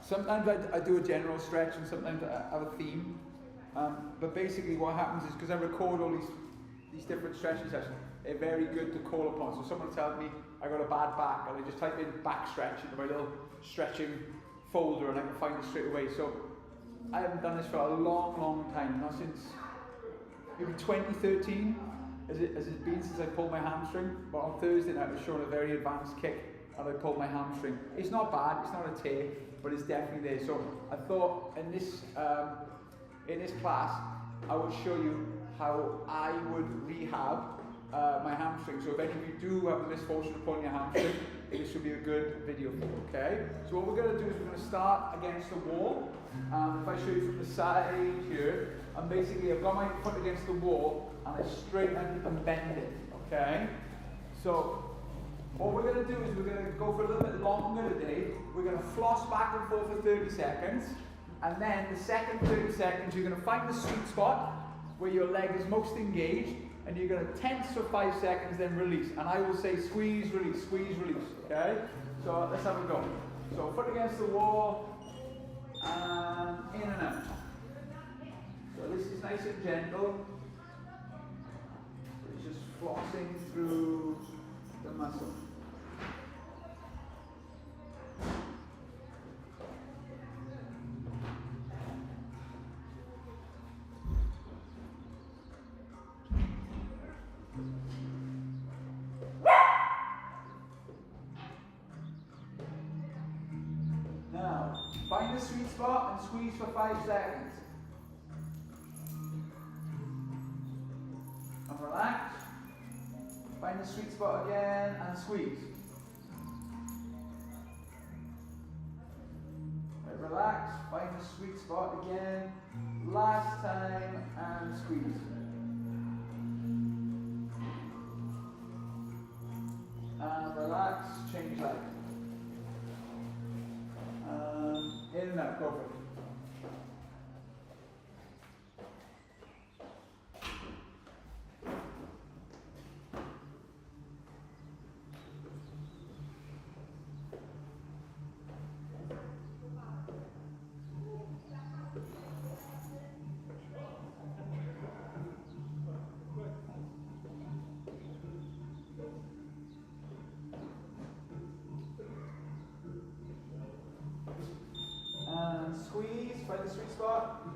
Sometimes I do a general stretch and sometimes I have a theme. But basically what happens is, because I record all these different stretching sessions, they're very good to call upon. So someone tells me I got a bad back, and I just type in back stretch into my little stretching folder and I can find it straight away. So I haven't done this for a long time, not since maybe 2013 has it been since I pulled my hamstring. But on Thursday night I was showing a very advanced kick and I pulled my hamstring. It's not bad, it's not a tear, but it's definitely there. So I thought in this class I would show you how I would rehab my hamstring. So if any of you do have the misfortune of pulling your hamstring, this should be a good video for you, okay? So what we're going to do is we're going to start against the wall. If I show you from the side here, and basically I've got my foot against the wall and I straighten and bend it, okay? So what we're going to do is we're going to go for a little bit longer today. We're going to floss back and forth for 30 seconds. And then the second 30 seconds, you're going to find the sweet spot where your leg is most engaged, and you're going to tense for 5 seconds, then release. And I will say squeeze, release, okay? So let's have a go. So foot against the wall, and in and out. So this is nice and gentle. It's just flossing through the muscle. Now, find the sweet spot and squeeze for 5 seconds. And relax. Find the sweet spot again and squeeze. Right, relax. Find the sweet spot again. Last time and squeeze. And relax. Change leg. In and out, go for it. Squeeze, find the sweet spot.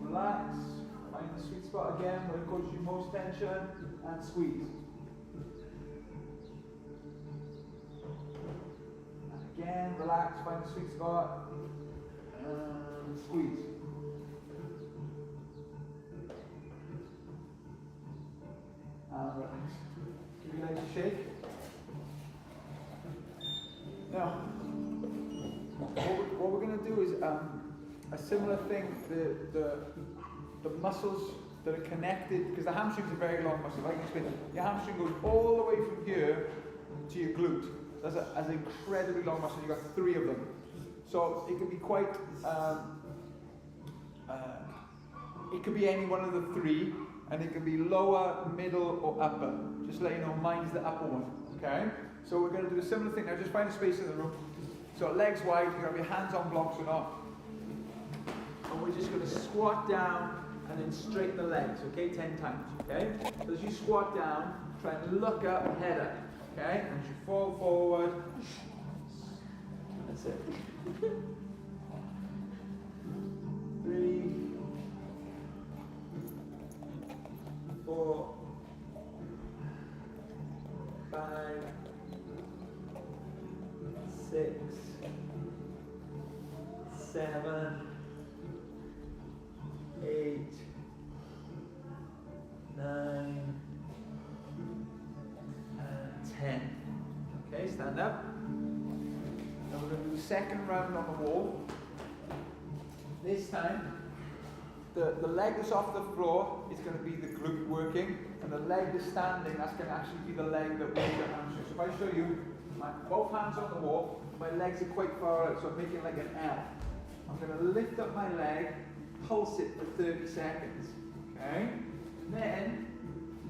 Relax, find the sweet spot again where it causes you most tension, and squeeze. And again, relax, find the sweet spot, and squeeze. And relax. Give your legs a shake. Now, what we're going to do is a similar thing. The muscles that are connected, because the hamstring is a very long muscle. Like I explained, your hamstring goes all the way from here to your glute. That's an incredibly long muscle. You've got 3 of them. So it can be quite, it could be any one of the 3, and it can be lower, middle, or upper. Just to let you know, mine's the upper one, okay? So we're going to do a similar thing. Now just find a space in the room. So legs wide, you can have your hands on blocks or not. And we're just going to squat down and then straighten the legs, okay? 10 times, okay? So as you squat down, try and look up and head up, okay? And as you fall forward, that's it. 3, 4, 5, 6, 7, 8, 9, and 10. Okay, stand up. Now we're going to do the second round on the wall. This time, the leg that's off the floor is going to be the glute working, and the leg that's standing, that's going to actually be the leg that works the hamstring. So if I show you, both hands on the wall, my legs are quite far out, so I'm making like an L. I'm going to lift up my leg, pulse it for 30 seconds. Okay? And then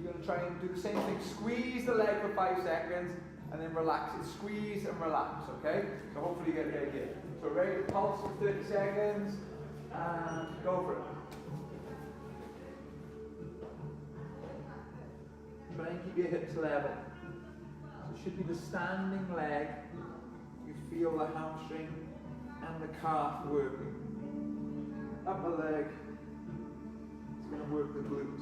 you're going to try and do the same thing. Squeeze the leg for 5 seconds and then relax it. Squeeze and relax, okay? So hopefully you get the idea. So ready to pulse for 30 seconds and go for it. Try and keep your hips level. So it should be the standing leg. You feel the hamstring and the calf working. Upper leg is going to work the glute.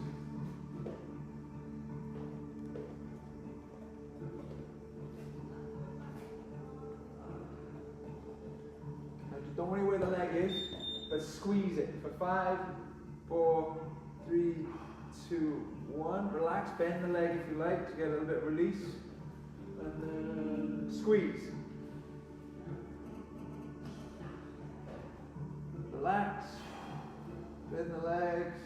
Don't worry where the leg is, but squeeze it for 5, 4, 3, 2, 1. Relax, bend the leg if you like to get a little bit of release. And then squeeze. Relax, bend the legs,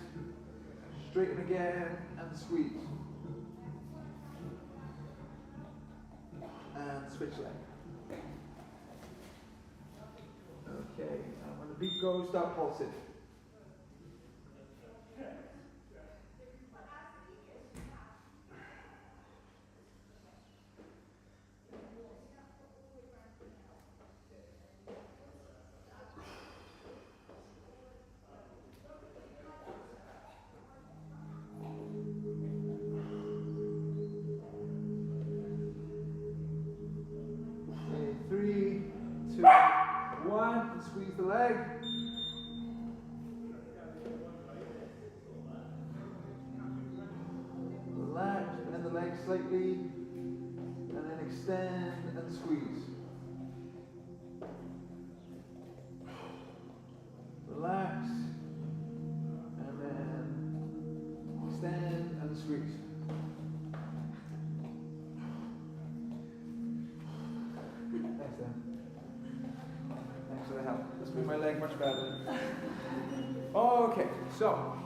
straighten again, and squeeze. And switch leg. Okay, and when the beat goes, start pulsing. Okay, 3, 2, 1, and squeeze the leg. Relax, bend the leg slightly, and then extend and squeeze. Relax, and then extend and squeeze. Thanks, Dan. Thanks for the help. Let's move my leg much better. Okay, so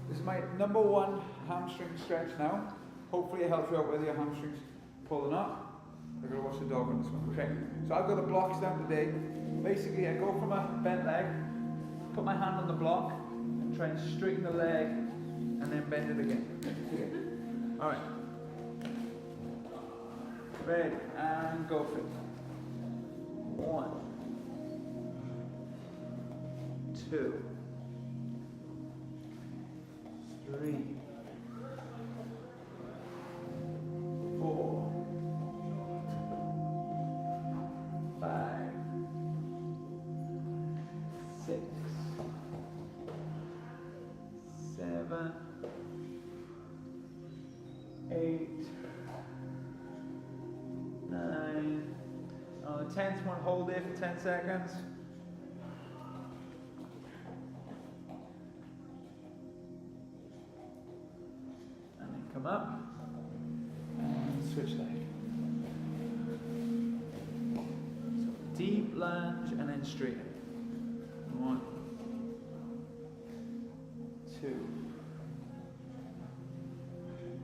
this is my number 1 hamstring stretch now. Hopefully it helps you out whether your hamstrings pulling up. I'm going to watch the dog on this one. Okay, so I've got the blocks down today. Basically, I go from a bent leg, put my hand on the block, and try and straighten the leg, and then bend it again. Okay. All right. Ready, and go for it. 1, 2, 3, 4, 5, 6, 7, 8, 9. On the 10th one, hold it for 10 seconds. And then come up and switch leg. So deep lunge and then straighten. 1, 2,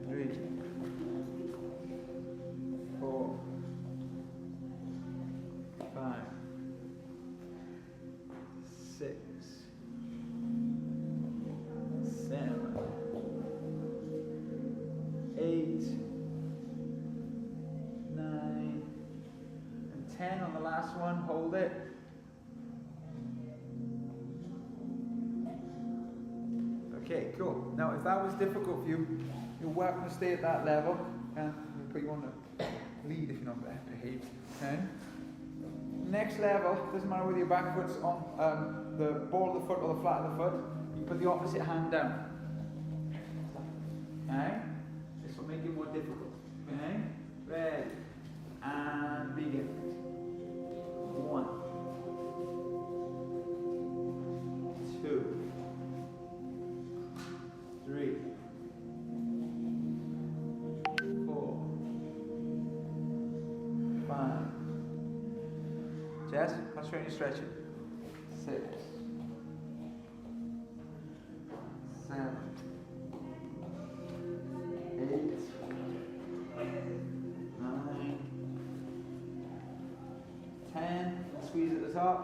3, 4, 5, 6, 7, 8, 9, and 10 on the last one. Hold it. Okay, cool. Now, if that was difficult for you, you're welcome to stay at that level. And we'll put you on the lead if you're not behaved. Okay. Next level, doesn't matter whether your back foot's on the ball of the foot or the flat of the foot, you put the opposite hand down. Okay? This will make it more difficult. Okay? Ready. And begin. 1, 2, 3, 4, 5. Jess, concentrate on your stretching. 6, 7, 8, 9, 10. Squeeze at the top.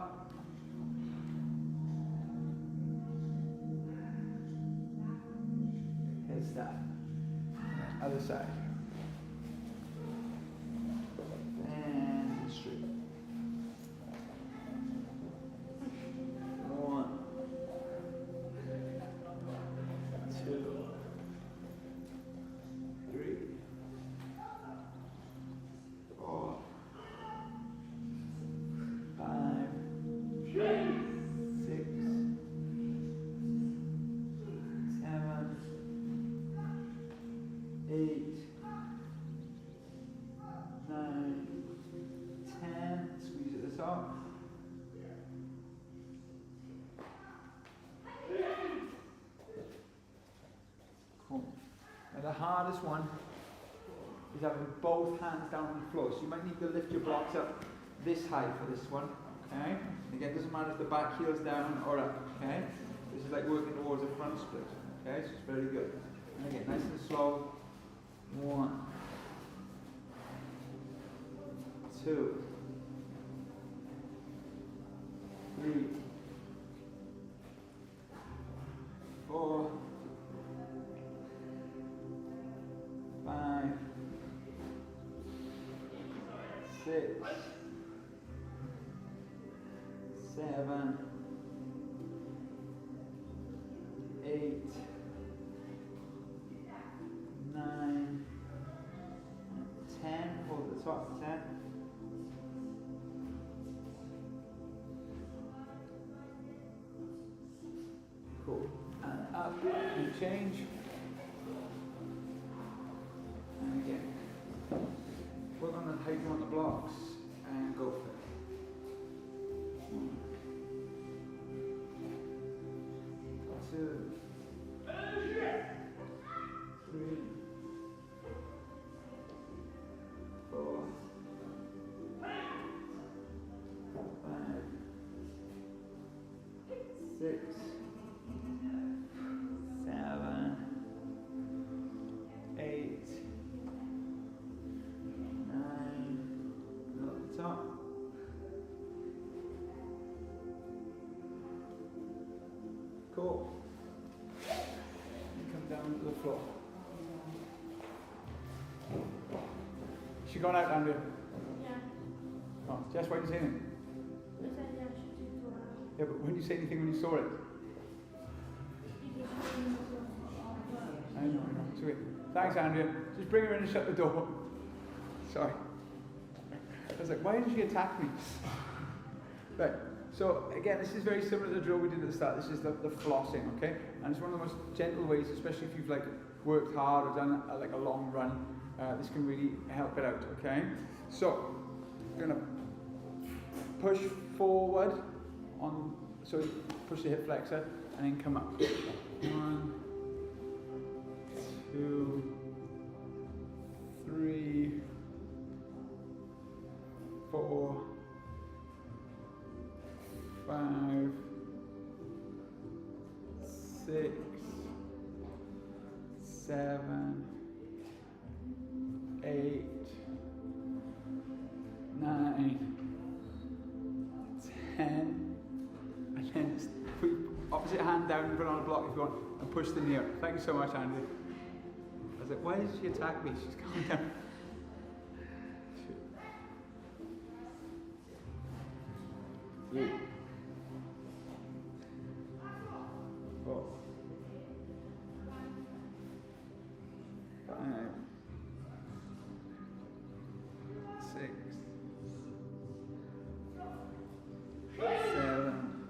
Good stuff. other side. And straight. 1, 2, 3, 4, 5, 6, 7, 8, 9, 10. Squeeze at the top. Cool. Now the hardest one is having both hands down on the floor. So you might need to lift your blocks up this high for this one. Okay? Again, it doesn't matter if the back heel's down or up. Okay? This is like working towards a front split. Okay? So it's very good. And again, nice and slow. 1, 2, 3, 4, 5, 6, 7, 8, 9, 10. Hold the top. 10. Cool. And up and change. And again. Work on how you want the blocks and go for it. 1, 2, 3, 4, 5, 6, 7, 8, 9, go at the top. Cool. And come down to the floor. She gone out, Andrea? Yeah. Oh, Jess, why didn't you say anything? I said yeah, she did go out. Yeah, but when did you say anything when you saw it? I know. Sweet. Thanks, Andrea. Just bring her in and shut the door. Sorry. I was like, why didn't she attack me? Right. So again, this is very similar to the drill we did at the start. This is the flossing, okay? And it's one of the most gentle ways, especially if you've like worked hard or done like a long run. This can really help it out, okay? So you're gonna push forward on, so push the hip flexor and then come up. 1, 2, 3, 4, 5, 6, 7, 8, 9, 10, and then put your opposite hand down and put on a block if you want, and push the knee up. Thank you so much, Andy. I was like, why did she attack me? She's calm down. 2, 3, 4, 5, 6, 7,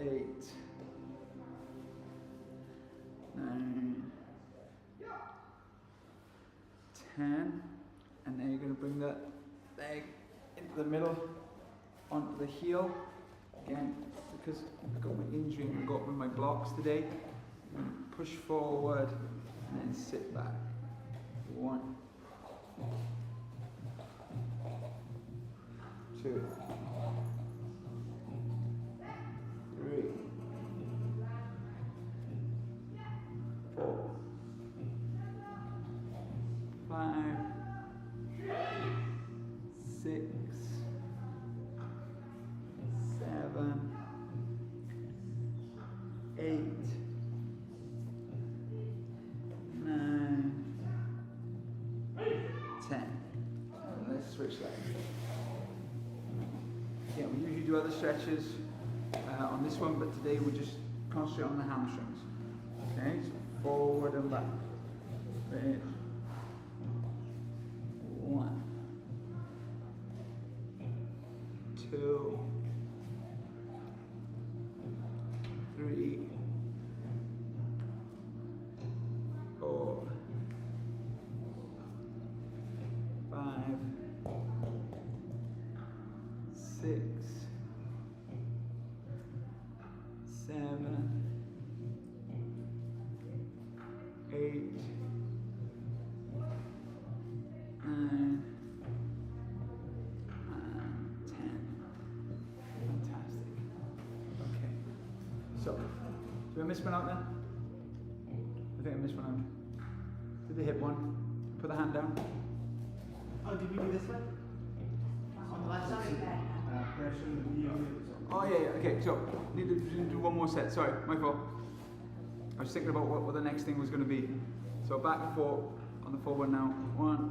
8, 9, 10, and then you're going to bring the leg into the middle onto the heel. Again, because I've got my injury and I've got with my blocks today, I'm going to push forward and then sit back. 1, 2, 3, 4, 5, 6, 7, 8, 10. Let's switch that. Yeah, we usually do other stretches on this one, but today we'll just concentrate on the hamstrings. Okay, so forward and back. Ready. 1, 2, 3, 4, 5, 6, 7, 8, 9, and 10. Fantastic. Okay. So, did I miss one out then? I think I missed one out. Did they hit one? Put the hand down. Oh, did we do this one? On the left side? Oh yeah, okay, so need to do one more set. Sorry, my fault. I was thinking about what the next thing was going to be. So back and forth on the forward now. 1,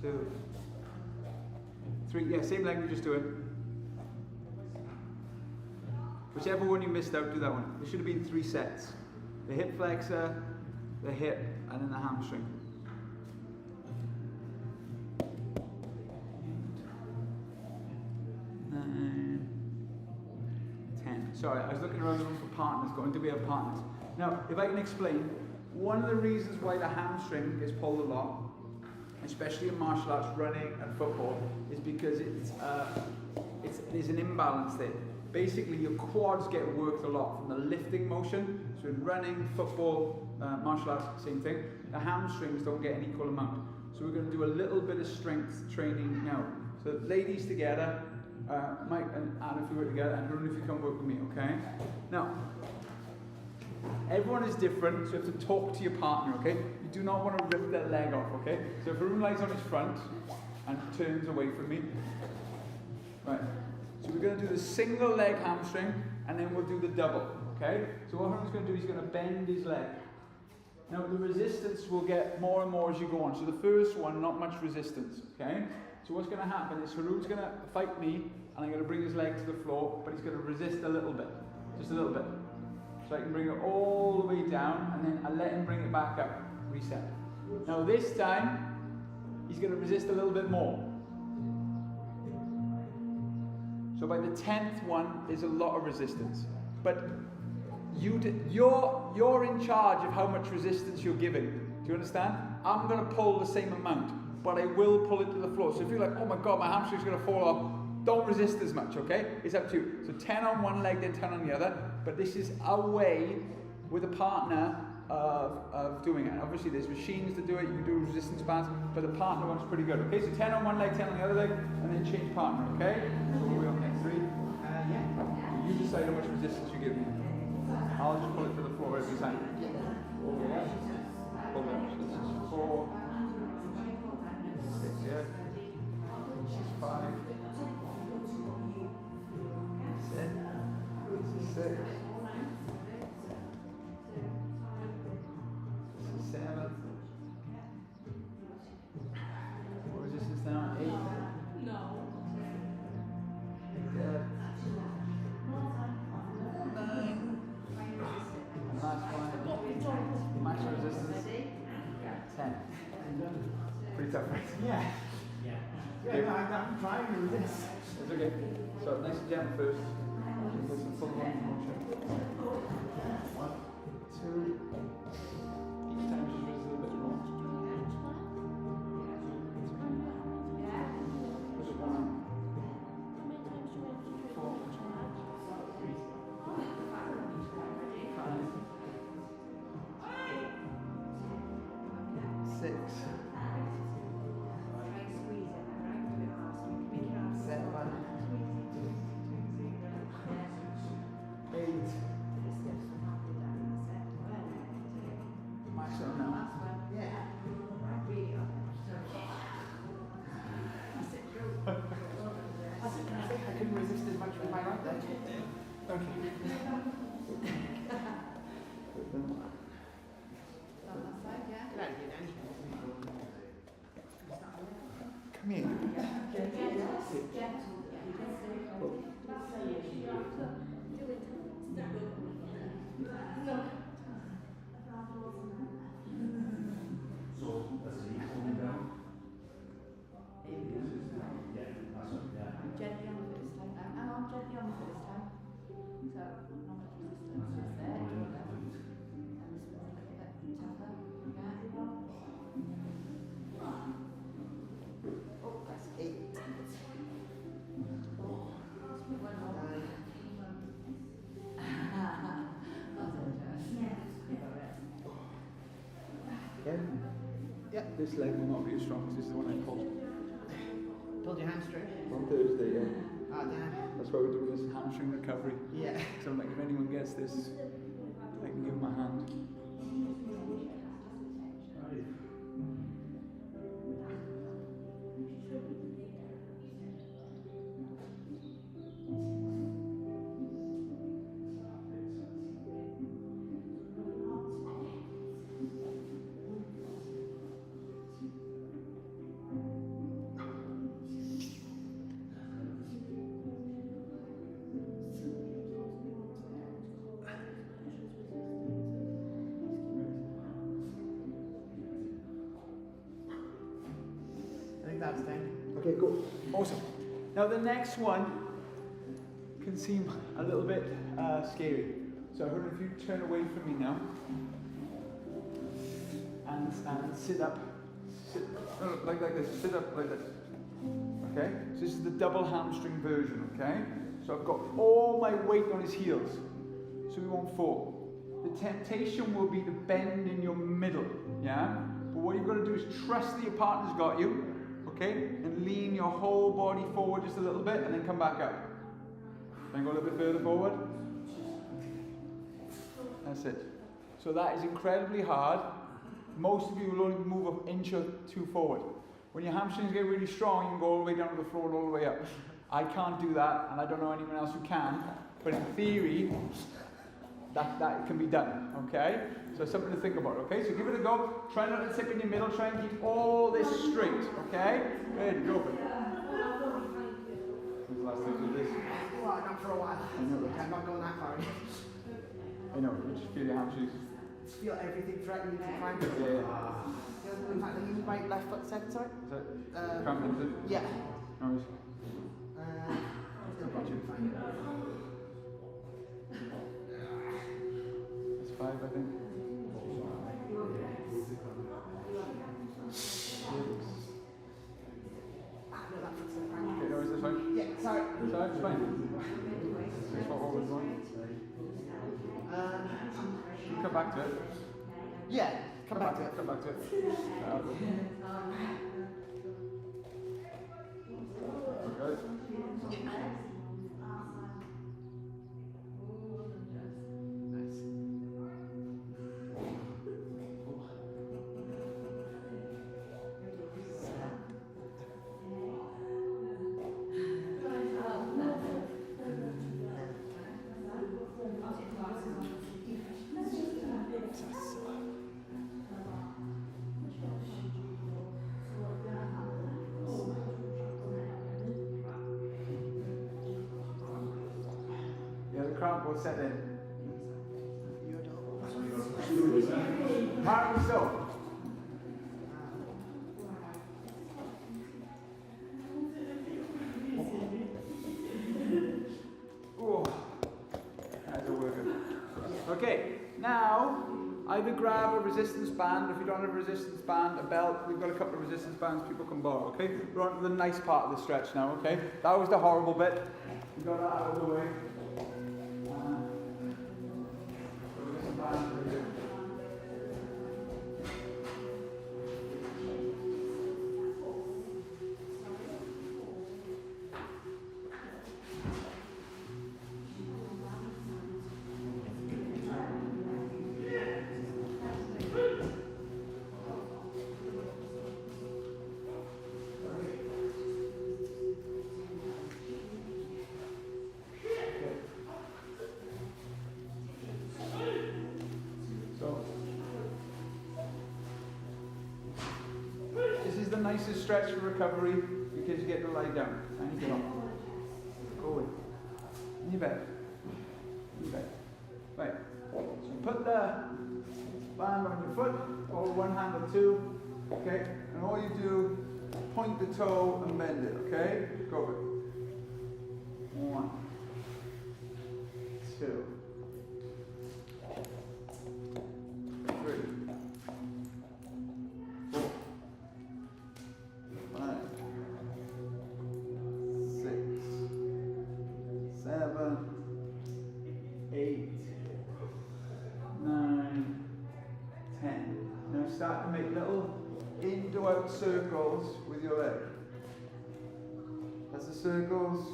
2, 3. Yeah, same leg we just doing. Whichever one you missed out, do that one. There should have been 3 sets. The hip flexor, the hip, and then the hamstring. 9, 10. Sorry, I was looking around the room for partners, going, do we have partners? Now, if I can explain, one of the reasons why the hamstring gets pulled a lot, especially in martial arts, running and football, is because there's an imbalance there. Basically, your quads get worked a lot from the lifting motion. So in running, football, martial arts, same thing. The hamstrings don't get an equal amount. So we're going to do a little bit of strength training now. So ladies together, Mike and Anna, if you work together, and Harun, if you come work with me, okay? Now, everyone is different, so you have to talk to your partner, okay? You do not want to rip their leg off, okay? So if Harun lies on his front and turns away from me, right? So we're going to do the single leg hamstring, and then we'll do the double, okay? So what Harun's going to do, he's going to bend his leg. Now the resistance will get more and more as you go on. So the first one, not much resistance, okay? So what's going to happen is Harun's going to fight me, and I'm going to bring his leg to the floor, but he's going to resist a little bit, just a little bit. So I can bring it all the way down, and then I let him bring it back up, reset. Now this time, he's going to resist a little bit more. So by the 10th one, there's a lot of resistance. But you're in charge of how much resistance you're giving. Do you understand? I'm going to pull the same amount, but I will pull it to the floor. So if you're like, oh my God, my hamstring's going to fall off, don't resist as much, okay? It's up to you. So 10 on one leg, then 10 on the other. But this is our way with a partner of doing it. Obviously, there's machines to do it. You can do resistance bands, but the partner one's pretty good. Okay, so 10 on one leg, 10 on the other leg, and then change partner, okay? So we're on next 3. Yeah. You decide how much resistance you give me. I'll just pull it to the floor every time. Over there. Pull it up. So this is 4. 6, yeah. This is 5. 6. This is 7. What resistance now? 8. No. Good. 9. And last one. Max resistance. 10. Pretty tough, right? Yeah. Yeah, no, I'm trying to resist. It's okay. So nice and gentle first. Get some full range of motion. 1, 2. Each time just resist a little bit more. 3. Push it 1. 4. 5. 6. 7. 8. Max it now. I couldn't resist as much with my right leg. Okay. Good idea, Danny. Yeah. This leg will not be as strong as this is the one I pulled. Pulled your hamstring. On Thursday, yeah. Oh, damn. That's why we're doing this hamstring recovery. Yeah. So like, if anyone gets this, I can give them a hand. I think that's 10. Okay, cool. Awesome. Now the next one can seem a little bit scary. So Herman, if you turn away from me now and sit up, like this, sit up like this. Okay? So this is the double hamstring version, okay? So I've got all my weight on his heels, so he won't fall. The temptation will be to bend in your middle, yeah? But what you've got to do is trust that your partner's got you, okay? And lean your whole body forward just a little bit and then come back up. Then go a little bit further forward. That's it. So that is incredibly hard. Most of you will only move an inch or two forward. When your hamstrings get really strong, you can go all the way down to the floor and all the way up. I can't do that, and I don't know anyone else who can, but in theory, that can be done, okay? So something to think about, okay? So give it a go. Try not to tip in your middle. Try and keep all this straight, okay? Ready, go for it. When's the last time you did this? Well, not for a while. I know. I'm not going that far. I know, you just feel your hamstrings. Just feel everything threatening to climb. Yeah. In fact, I use my left foot second, sorry. Is that cramping, is it? Yeah. No worries. Still got you fine. That's 5, I think. 6. No, that foot's still fine. Okay, no worries, that's fine. Yeah, sorry. Sorry, it's fine. That's what always wrong. You come back to it. Yeah, come back to it. Come back to it. Okay. Yeah, the cramp will set in. Apparently so. Oh, that's a worker. Okay, now either grab a resistance band, if you don't have a resistance band, a belt. We've got a couple of resistance bands people can borrow, okay? We're on to the nice part of the stretch now, okay? That was the horrible bit. We got that out of the way. Resistance band over here. This is the nicest stretch for recovery because you get to lie down and you get up. Go away. In your bed. In your bed. Right. So you put the band on your foot, or one hand or two, okay? And all you do, point the toe and bend it, okay? Go for it. 1, 2, 3, 4, 5, 6, 7, 8, 9, 10. Now start to make little into out circles with your leg. As the circles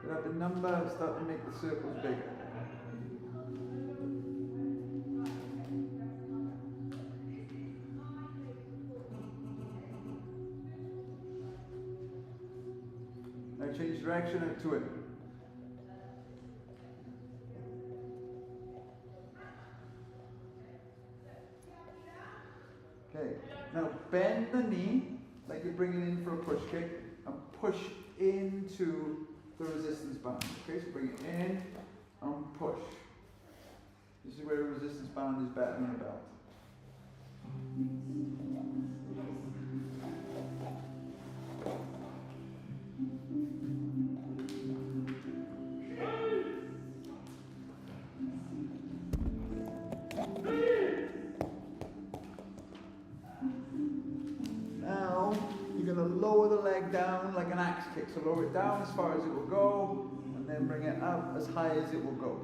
get up in number, start to make the circles bigger. Now change direction out to it. Okay, now bend the knee like you're bringing in for a push kick and push into the resistance band. Okay, so bring it in and push. This is where a resistance band is better than a belt. Lower the leg down like an axe kick. So lower it down as far as it will go, and then bring it up as high as it will go.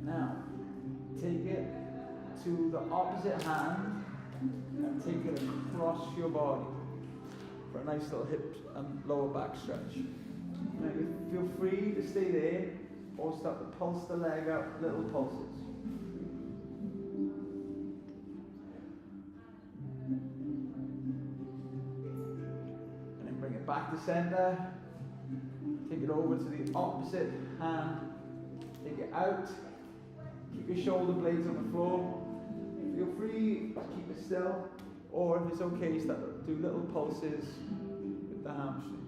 Now, take it to the opposite hand and take it across your body for a nice little hip and lower back stretch. Now you feel free to stay there or start to pulse the leg out, little pulses. And then bring it back to center. Take it over to the opposite hand. Take it out. Keep your shoulder blades on the floor. Feel free to keep it still, or if it's okay, start to do little pulses with the hamstring.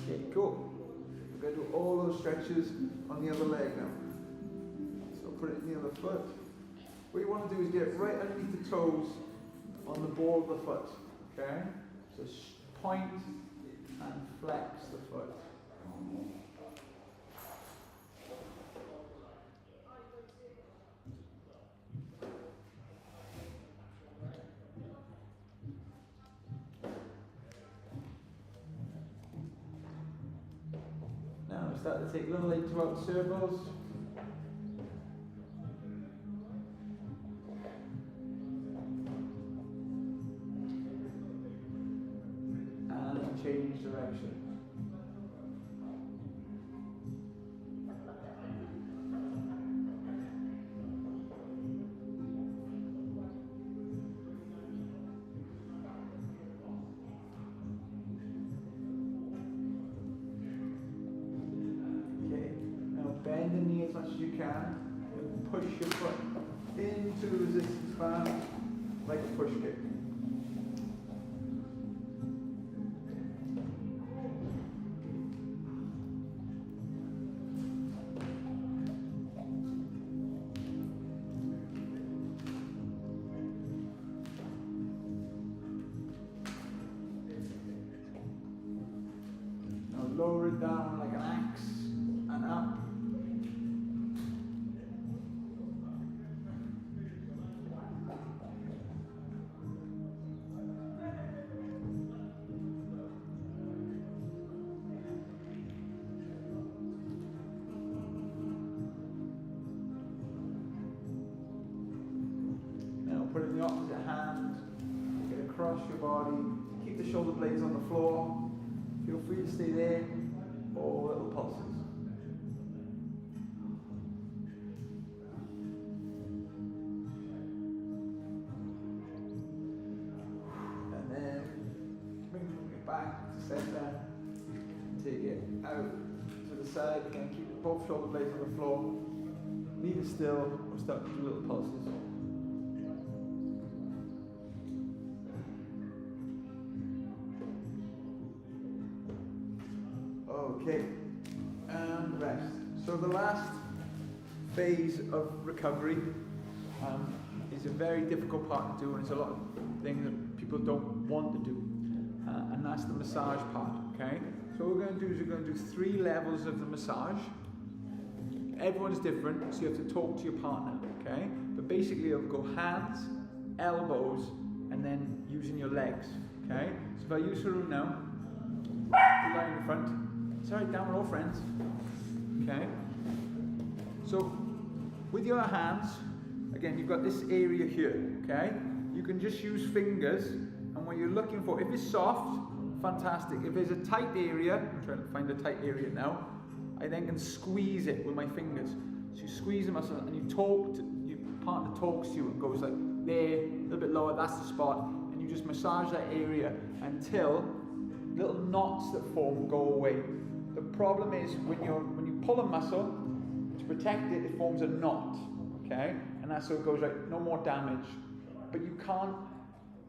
Okay, cool. We're going to do all those stretches on the other leg now. So put it in the other foot. What you want to do is get right underneath the toes on the ball of the foot. Okay? So point and flex the foot. Now we start to take little into out circles. Change direction. Okay, now bend the knee as much as you can and push your foot into the resistance band like a push kick. Lower it down like an axe and up. Now put it in the opposite hand, get it across your body, keep the shoulder blades on the floor. Feel free to stay there, or little pulses. And then bring it back to center. Take it out to the side. Again, keep both shoulder blades on the floor. Leave it still, or start to do little pulses. Okay, and rest. So the last phase of recovery is a very difficult part to do, and it's a lot of things that people don't want to do, and that's the massage part, okay? So what we're going to do is we're going to do 3 levels of the massage. Everyone's different, so you have to talk to your partner, okay? But basically it'll go hands, elbows, and then using your legs, okay? So if I use Haroon now, you lie in the front. It's alright, down with all friends, okay? So with your hands, again, you've got this area here, okay? You can just use fingers, and what you're looking for, if it's soft, fantastic. If there's a tight area, I'm trying to find a tight area now, I then can squeeze it with my fingers. So you squeeze the muscle and you talk, your partner talks to you and goes like there, a little bit lower, that's the spot, and you just massage that area until little knots that form go away. The problem is when you pull a muscle, to protect it, it forms a knot, okay? And that's so it goes right, no more damage. But you can't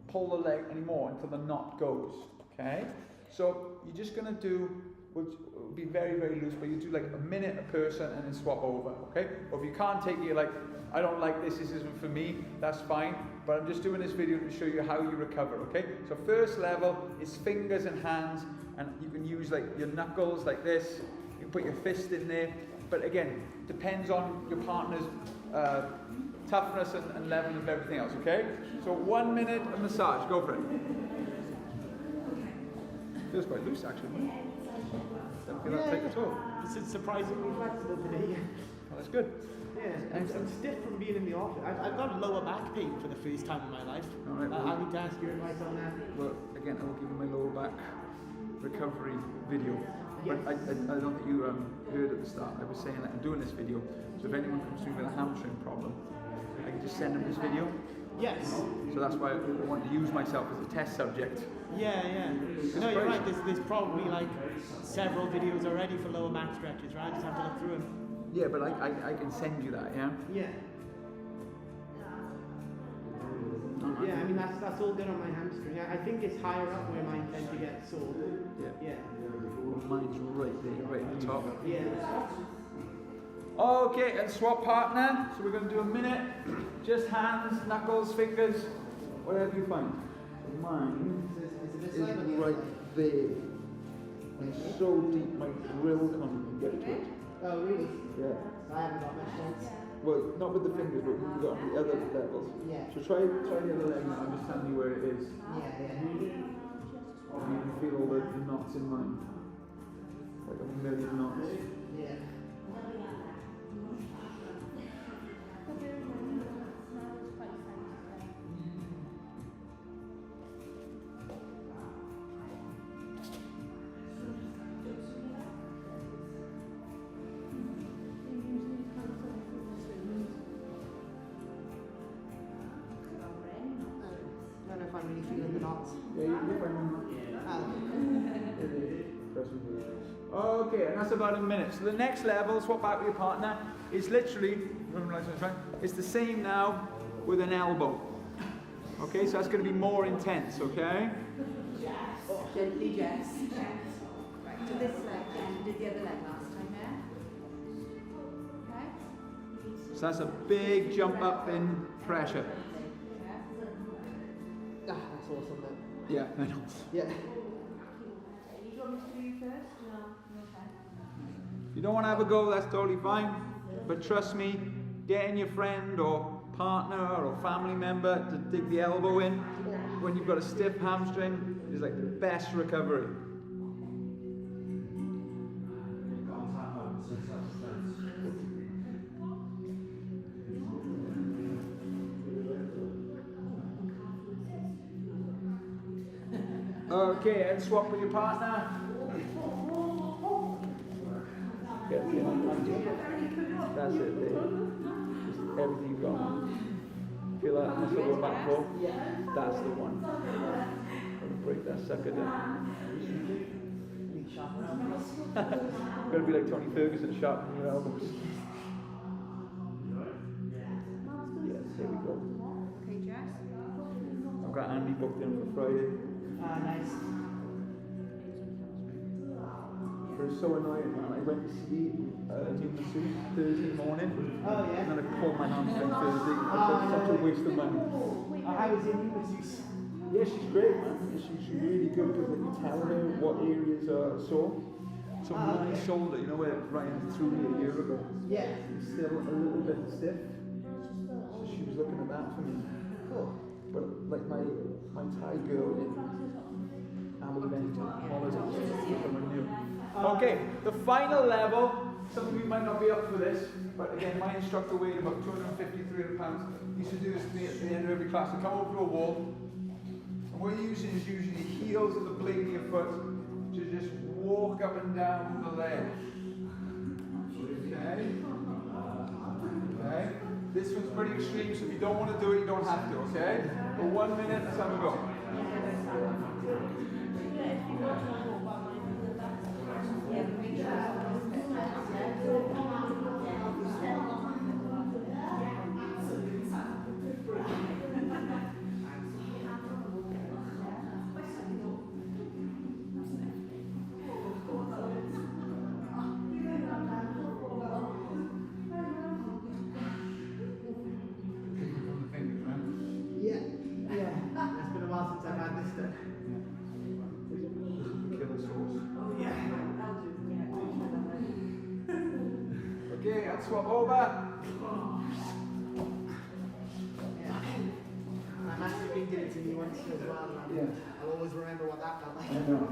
pull the leg anymore until the knot goes, okay? So you're just gonna do, will be very, very loose, but you do like a minute a person and then swap over, okay? Or if you can't take it, you're like, I don't like this isn't for me, that's fine. But I'm just doing this video to show you how you recover, okay? So first level is fingers and hands, and you can use like your knuckles like this, you can put your fist in there, but again, depends on your partner's toughness and level of everything else, okay? So 1 minute of massage, go for it. Feels quite loose actually. Don't feel that tight at all. This is surprisingly flexible today. Well, that's good. Yeah, I'm stiff from being in the office. I've got lower back pain for the first time in my life. All right, well, I need to ask your advice on that. Well, again, I will give you my lower back recovery video. Yes. But I don't think you heard at the start. I was saying that I'm doing this video, so if anyone comes to me with a hamstring problem, I can just send them this video. Yes. So that's why I want to use myself as a test subject. Yeah, yeah. No, you're right. There's probably like several videos already for lower back stretches, right? I just have to look through them. Yeah, but I can send you that, yeah? Yeah. Yeah, I mean that's all good on my hamstring. I think it's higher up where mine tend to get sore. Yeah. Yeah. Well, mine's right there, right at the top. Yeah. Okay, and swap partner. So we're going to do a minute. Just hands, knuckles, fingers, whatever you find. So mine is right there. And so deep my drill can't even get to it. Oh, really? Yeah. I haven't got much sense. Well, not with the fingers, but we've got the other levels. Yeah. So try the other leg now and just tell me where it is. Yeah, yeah. And you can feel all the knots in mine. Like a million knots. Yeah. I don't know if I'm really feeling the knots. Yeah, you're fine. Okay, and that's about a minute. So the next level, swap out with your partner, is literally, it's the same now with an elbow. Okay, so that's going to be more intense, okay? Gently, Jess. Right, to this leg, and did the other leg last time, yeah? Okay. So that's a big jump up in pressure. Ah, that's awesome then. Yeah, I know. Yeah. You want me to do you first? No. Okay. If you don't want to have a go, that's totally fine. But trust me, getting your friend or partner or family member to dig the elbow in when you've got a stiff hamstring is like the best recovery. Okay, and swap with your partner. Get the That's it, there. Just everything you've got. Feel that muscle go back for? That's the one. Break that sucker down. Gotta be like Tony Ferguson, sharpening your elbows. Yes, there we go. Okay, Jess. I've got Andy booked in for Friday. Ah, nice. It was so annoying, man. I went to see New Masseuse Thursday morning. Oh, yeah. And then I pulled my hamstring Thursday. It was such a waste of money. I was in Ulysses. Yeah, she's great, man. She's really good because you tell her what areas are sore. So my shoulder, you know where Ryan threw me a year ago? Yeah. It's still a little bit stiff. So she was looking at that for me. Cool. But like my Thai girl in Aberdeen holiday, someone new. Okay, the final level. Some of you might not be up for this, but again, my instructor weighed about 250, 300 pounds. He used to do this to me at the end of every class. I come over to a wall, and what you're using is usually the heels of the blade of your foot to just walk up and down the leg. Okay? Okay? This one's pretty extreme, so if you don't want to do it, you don't have to, okay? For 1 minute, let's have a go. Okay, and swap over. My master did it to me once as well. Yeah. I'll always remember what that felt like. I know.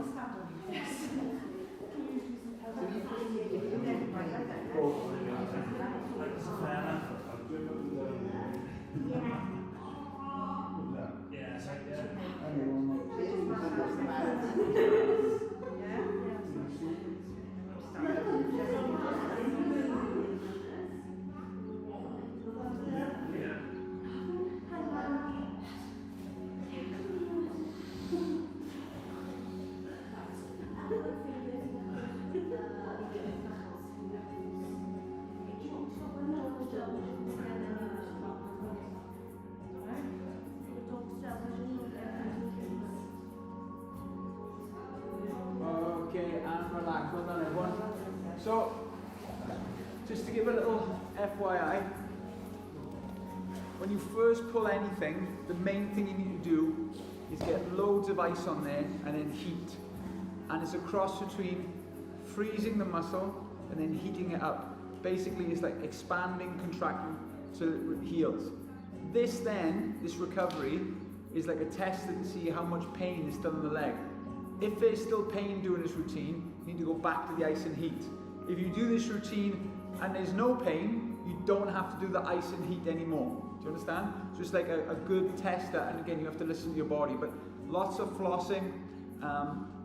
Okay, and relax. Well done, everyone. So, just to give a little FYI, when you first pull anything, the main thing you need to do is get loads of ice on there and then heat. And it's a cross between freezing the muscle and then heating it up. Basically, it's like expanding, contracting so it heals. This recovery, is like a test to see how much pain is still in the leg. If there's still pain doing this routine, you need to go back to the ice and heat. If you do this routine and there's no pain, you don't have to do the ice and heat anymore. Do you understand? So it's like a good tester, and again, you have to listen to your body, but lots of flossing,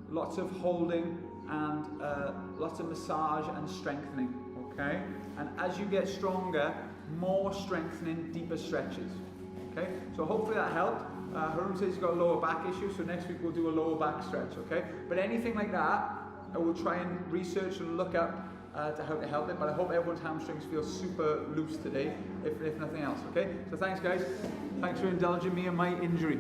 lots of holding, and lots of massage and strengthening, okay? And as you get stronger, more strengthening, deeper stretches, okay? So hopefully that helped. Harun says he's got a lower back issue, so next week we'll do a lower back stretch, okay? But anything like that, I will try and research and look up to how to help it, but I hope everyone's hamstrings feel super loose today, if nothing else, okay? So thanks guys, thanks for indulging me in my injury.